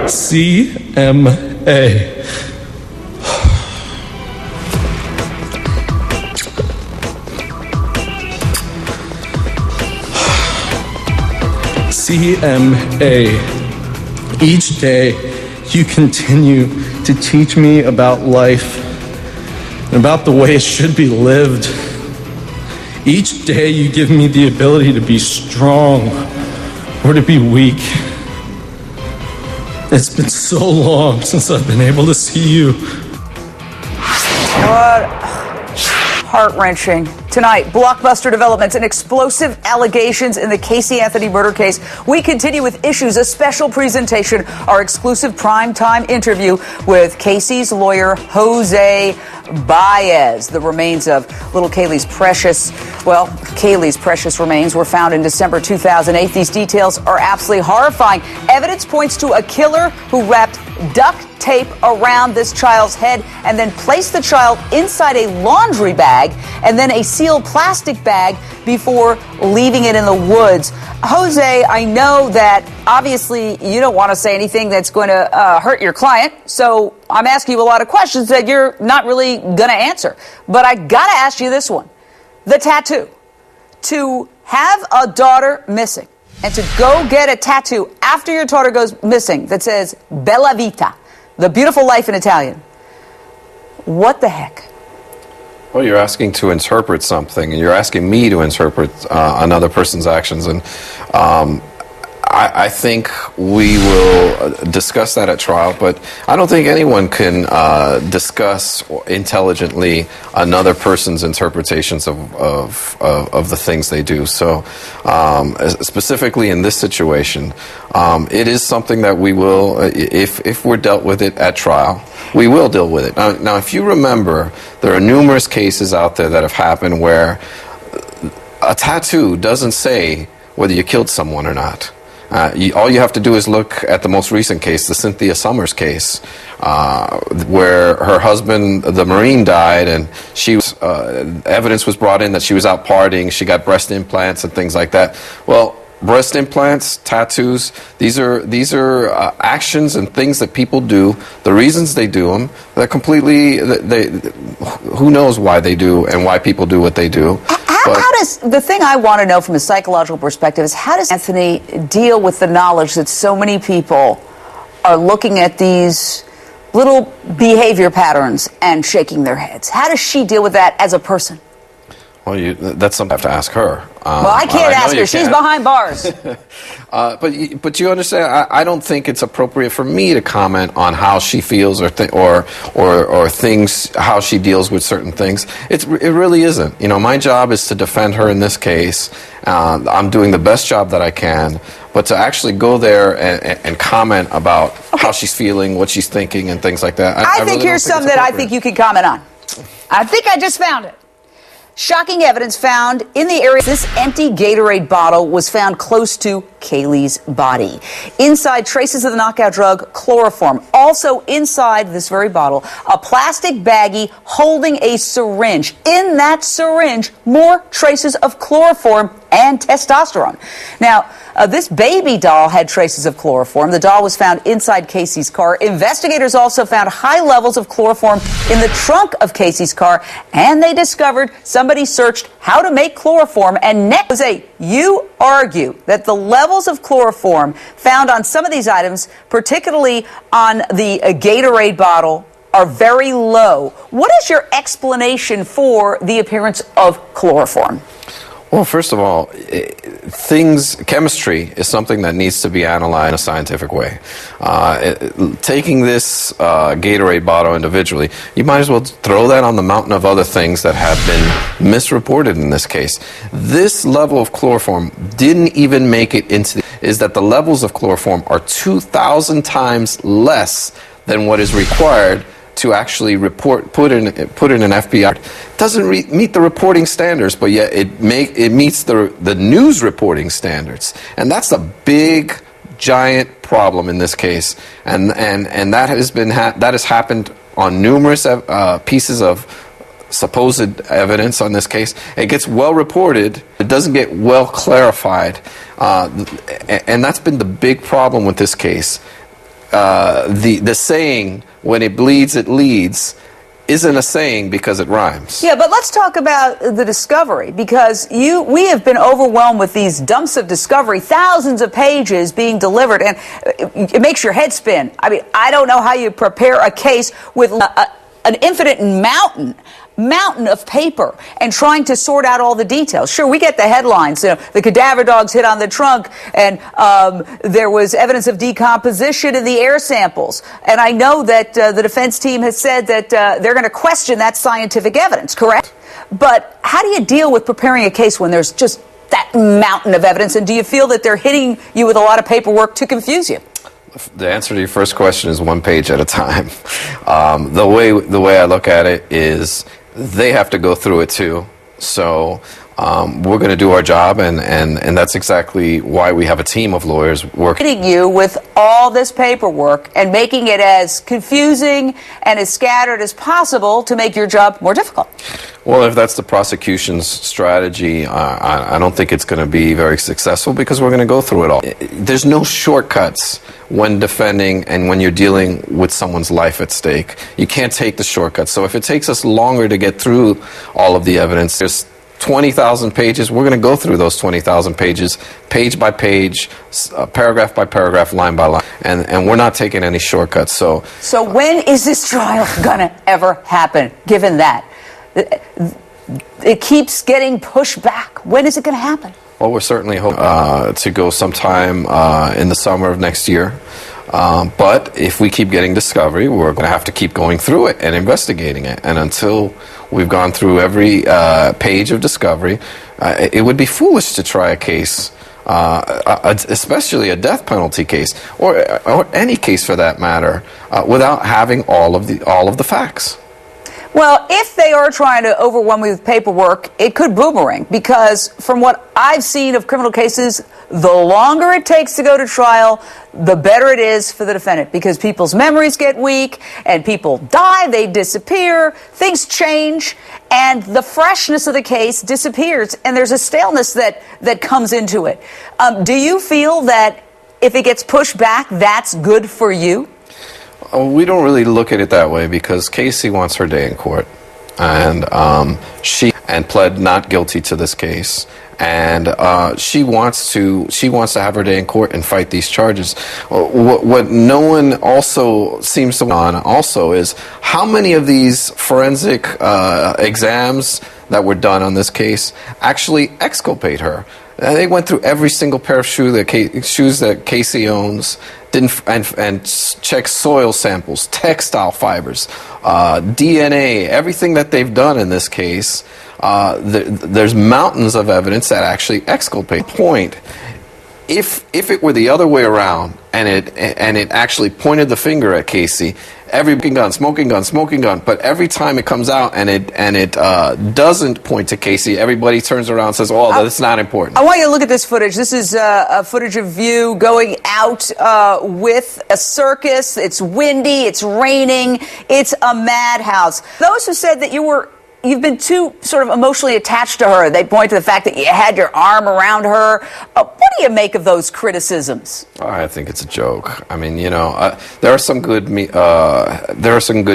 CMA. CMA. Each day, you continue to teach me about life and about the way it should be lived. Each day, you give me the ability to be strong or to be weak. It's been so long since I've been able to see you. What heart-wrenching. Tonight, blockbuster developments and explosive allegations in the Casey Anthony murder case. We continue with Issues, a special presentation, our exclusive primetime interview with Casey's lawyer, Jose Baez. The remains of little Kaylee's precious remains were found in December 2008. These details are absolutely horrifying. Evidence points to a killer who wrapped duct tape around this child's head and then placed the child inside a laundry bag and then a sealed plastic bag before leaving it in the woods. Jose, I know that obviously you don't want to say anything that's going to hurt your client, so I'm asking you a lot of questions that you're not really going to answer. But I got to ask you this one. The tattoo. To have a daughter missing and to go get a tattoo after your daughter goes missing that says Bella Vita, the beautiful life in Italian. What the heck? Well, you're asking to interpret something, and you're asking me to interpret another person's actions, and I think we will discuss that at trial, but I don't think anyone can discuss intelligently another person's interpretations of the things they do. So specifically in this situation, it is something that we will, if we're dealt with it at trial, we will deal with it. Now, if you remember, there are numerous cases out there that have happened where a tattoo doesn't say whether you killed someone or not. All you have to do is look at the most recent case, the Cynthia Summers case, where her husband, the Marine, died, and she was, evidence was brought in that she was out partying. She got breast implants and things like that. Well, breast implants, tattoos, these are actions and things that people do. The reasons they do them, they're completely, who knows why they do and why people do what they do. How does, the thing I want to know from a psychological perspective is, how does Anthony deal with the knowledge that so many people are looking at these little behavior patterns and shaking their heads? How does she deal with that as a person? Well, that's something I have to ask her. Well, I can't ask her. She's behind bars. But you understand, I don't think it's appropriate for me to comment on how she feels or things, how she deals with certain things. It really isn't. You know, my job is to defend her in this case. I'm doing the best job that I can. But to actually go there and comment about how she's feeling, what she's thinking, and things like that, I think here's something that I think you can comment on. I think I just found it. Shocking evidence found in the area. This empty Gatorade bottle was found close to Kaylee's body. Inside, traces of the knockout drug chloroform. Also inside this very bottle, a plastic baggie holding a syringe. In that syringe, more traces of chloroform and testosterone. Now, this baby doll had traces of chloroform. The doll was found inside Casey's car. Investigators also found high levels of chloroform in the trunk of Casey's car, and they discovered somebody searched how to make chloroform. And next, Jose, you argue that the levels of chloroform found on some of these items, particularly on the Gatorade bottle, are very low. What is your explanation for the appearance of chloroform? Well, first of all, chemistry is something that needs to be analyzed in a scientific way. Taking this Gatorade bottle individually, you might as well throw that on the mountain of other things that have been misreported in this case. This level of chloroform didn't even make it into is that the levels of chloroform are 2,000 times less than what is required to actually put in an FBI. It doesn't meet the reporting standards, but yet it meets the news reporting standards, and that's a big, giant problem in this case. And that has happened on numerous pieces of supposed evidence on this case. It gets well reported, it doesn't get well clarified, and that's been the big problem with this case. the saying, when it bleeds, it leads, isn't a saying because it rhymes. Yeah, but let's talk about the discovery, because we have been overwhelmed with these dumps of discovery, thousands of pages being delivered, and it makes your head spin. I mean, I don't know how you prepare a case with an infinite mountain of paper and trying to sort out all the details. Sure, we get the headlines. You know, the cadaver dogs hit on the trunk, and there was evidence of decomposition in the air samples. And I know that the defense team has said that they're going to question that scientific evidence, correct? But how do you deal with preparing a case when there's just that mountain of evidence? And do you feel that they're hitting you with a lot of paperwork to confuse you? The answer to your first question is one page at a time. The way I look at it is they have to go through it too. So we're going to do our job, and that's exactly why we have a team of lawyers working. Hitting you with all this paperwork and making it as confusing and as scattered as possible to make your job more difficult. Well, if that's the prosecution's strategy, I don't think it's going to be very successful, because we're going to go through it all. There's no shortcuts when defending and when you're dealing with someone's life at stake. You can't take the shortcuts. So if it takes us longer to get through all of the evidence, there's 20,000 pages. We're going to go through those 20,000 pages, page by page, paragraph by paragraph, line by line, and we're not taking any shortcuts. So when is this trial going to ever happen, given that it keeps getting pushed back? When is it going to happen? Well, we're certainly hoping to go sometime in the summer of next year. But if we keep getting discovery, we're going to have to keep going through it and investigating it. And until we've gone through every page of discovery, it would be foolish to try a case, especially a death penalty case, or any case for that matter, without having all of the facts. Well, if they are trying to overwhelm me with paperwork, it could boomerang, because from what I've seen of criminal cases, the longer it takes to go to trial, the better it is for the defendant, because people's memories get weak and people die, they disappear, things change, and the freshness of the case disappears, and there's a staleness that comes into it. Do you feel that if it gets pushed back, that's good for you? We don't really look at it that way, because Casey wants her day in court, and she pled not guilty to this case, and she wants to have her day in court and fight these charges. What no one also seems to on also is how many of these forensic exams that were done on this case actually exculpate her. They went through every single pair of shoes that Casey owns, and checked soil samples, textile fibers, DNA, everything that they've done in this case. There's mountains of evidence that actually exculpate. Point. If it were the other way around, and it actually pointed the finger at Casey, every smoking gun, but every time it comes out and it doesn't point to Casey, everybody turns around and says, "Oh, that's not important." I want you to look at this footage. This is footage of you going out with a circus. It's windy, it's raining, it's a madhouse. Those who said that you've been too sort of emotionally attached to her, they point to the fact that you had your arm around her. What do you make of those criticisms? I think it's a joke. I mean, there are some good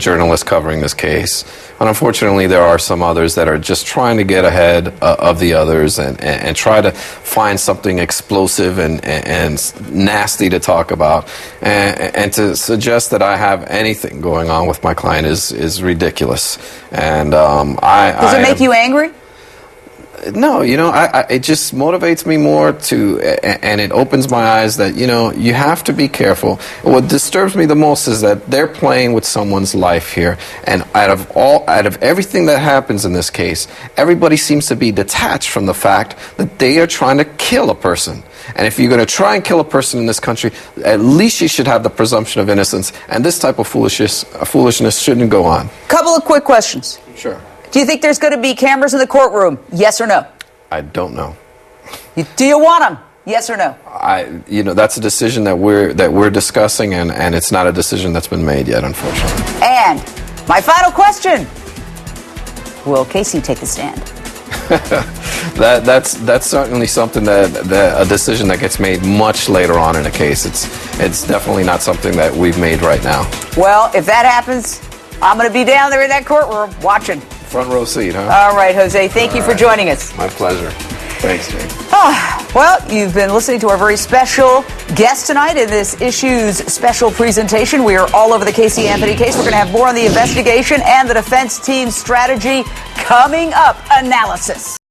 journalists covering this case, and unfortunately, there are some others that are just trying to get ahead of the others and try to find something explosive and nasty to talk about, and to suggest that I have anything going on with my client is ridiculous. And does it make you angry? No, it just motivates me more and it opens my eyes that, you have to be careful. What disturbs me the most is that they're playing with someone's life here. And out of everything that happens in this case, everybody seems to be detached from the fact that they are trying to kill a person. And if you're going to try and kill a person in this country, at least you should have the presumption of innocence. And this type of foolishness shouldn't go on. Couple of quick questions. Sure. Do you think there's going to be cameras in the courtroom? Yes or no? I don't know. Do you want them? Yes or no? That's a decision that we're discussing, and it's not a decision that's been made yet, unfortunately. And my final question: will Casey take the stand? That's certainly something that a decision that gets made much later on in a case. It's definitely not something that we've made right now. Well, if that happens, I'm going to be down there in that courtroom watching. Front row seat, huh? All right, Jose, thank you for joining us. My pleasure. Thanks, Jane. Well, you've been listening to our very special guest tonight in this Issues special presentation. We are all over the Casey Anthony case. We're going to have more on the investigation and the defense team's strategy coming up. Analysis.